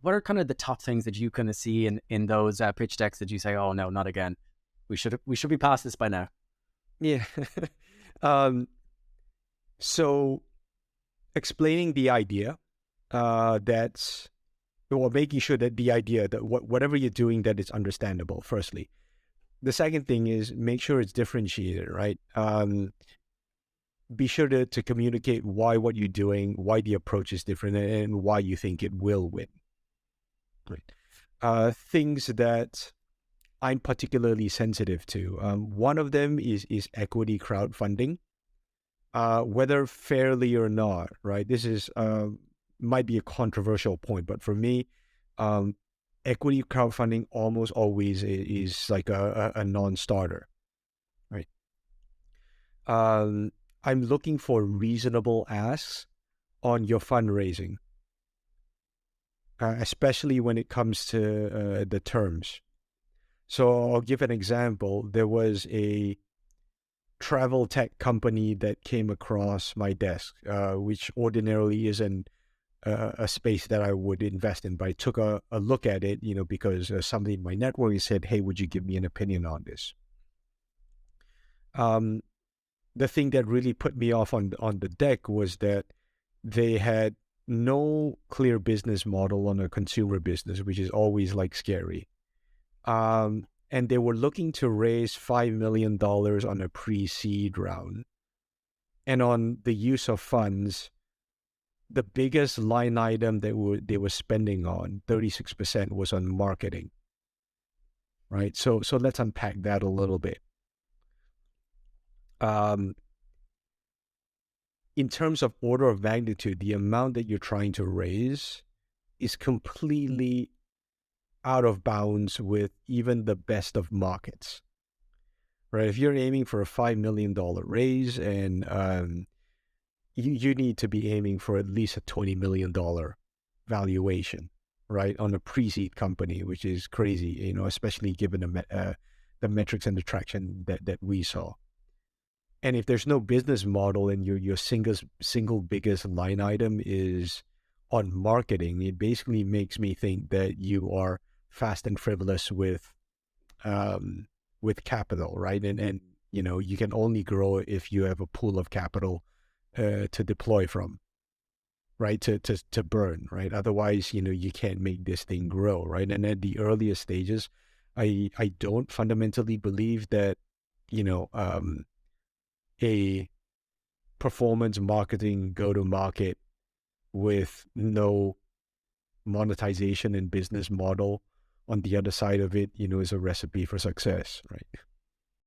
what are kind of the top things that you kind of see in those pitch decks that you say, oh no, not again. We should be past this by now. Yeah. um, so explaining the idea, that's or making sure that the idea that whatever you're doing that it's understandable. Firstly, the second thing is make sure it's differentiated, right? Be sure to communicate why what you're doing, why the approach is different, and why you think it will win. Right. Things that I'm particularly sensitive to. One of them is equity crowdfunding, whether fairly or not. Right. This is might be a controversial point, but for me, um, equity crowdfunding almost always is like a non-starter. Right. Um, I'm looking for reasonable asks on your fundraising, especially when it comes to the terms. So I'll give an example. There was a travel tech company that came across my desk, which ordinarily isn't a space that I would invest in. But I took a look at it, because somebody in my network said, "Hey, would you give me an opinion on this?" Um, the thing that really put me off on the deck was that they had no clear business model on a consumer business, which is always like scary. And they were looking to raise $5 million on a pre-seed round. And on the use of funds, the biggest line item they were spending on, 36%, was on marketing. Right. So let's unpack that a little bit. Um, in terms of order of magnitude, the amount that you're trying to raise is completely out of bounds with even the best of markets, right? If you're aiming for a $5 million raise, and you need to be aiming for at least a $20 million valuation, right, on a pre-seed company, which is crazy, especially given the metrics and the traction that we saw. And if there's no business model and your single biggest line item is on marketing, it basically makes me think that you are fast and frivolous with capital, right? And you can only grow if you have a pool of capital to deploy from, right? To burn, right? Otherwise, you can't make this thing grow, right? And at the earliest stages, I don't fundamentally believe that a performance marketing go to market with no monetization and business model on the other side of it, is a recipe for success, right?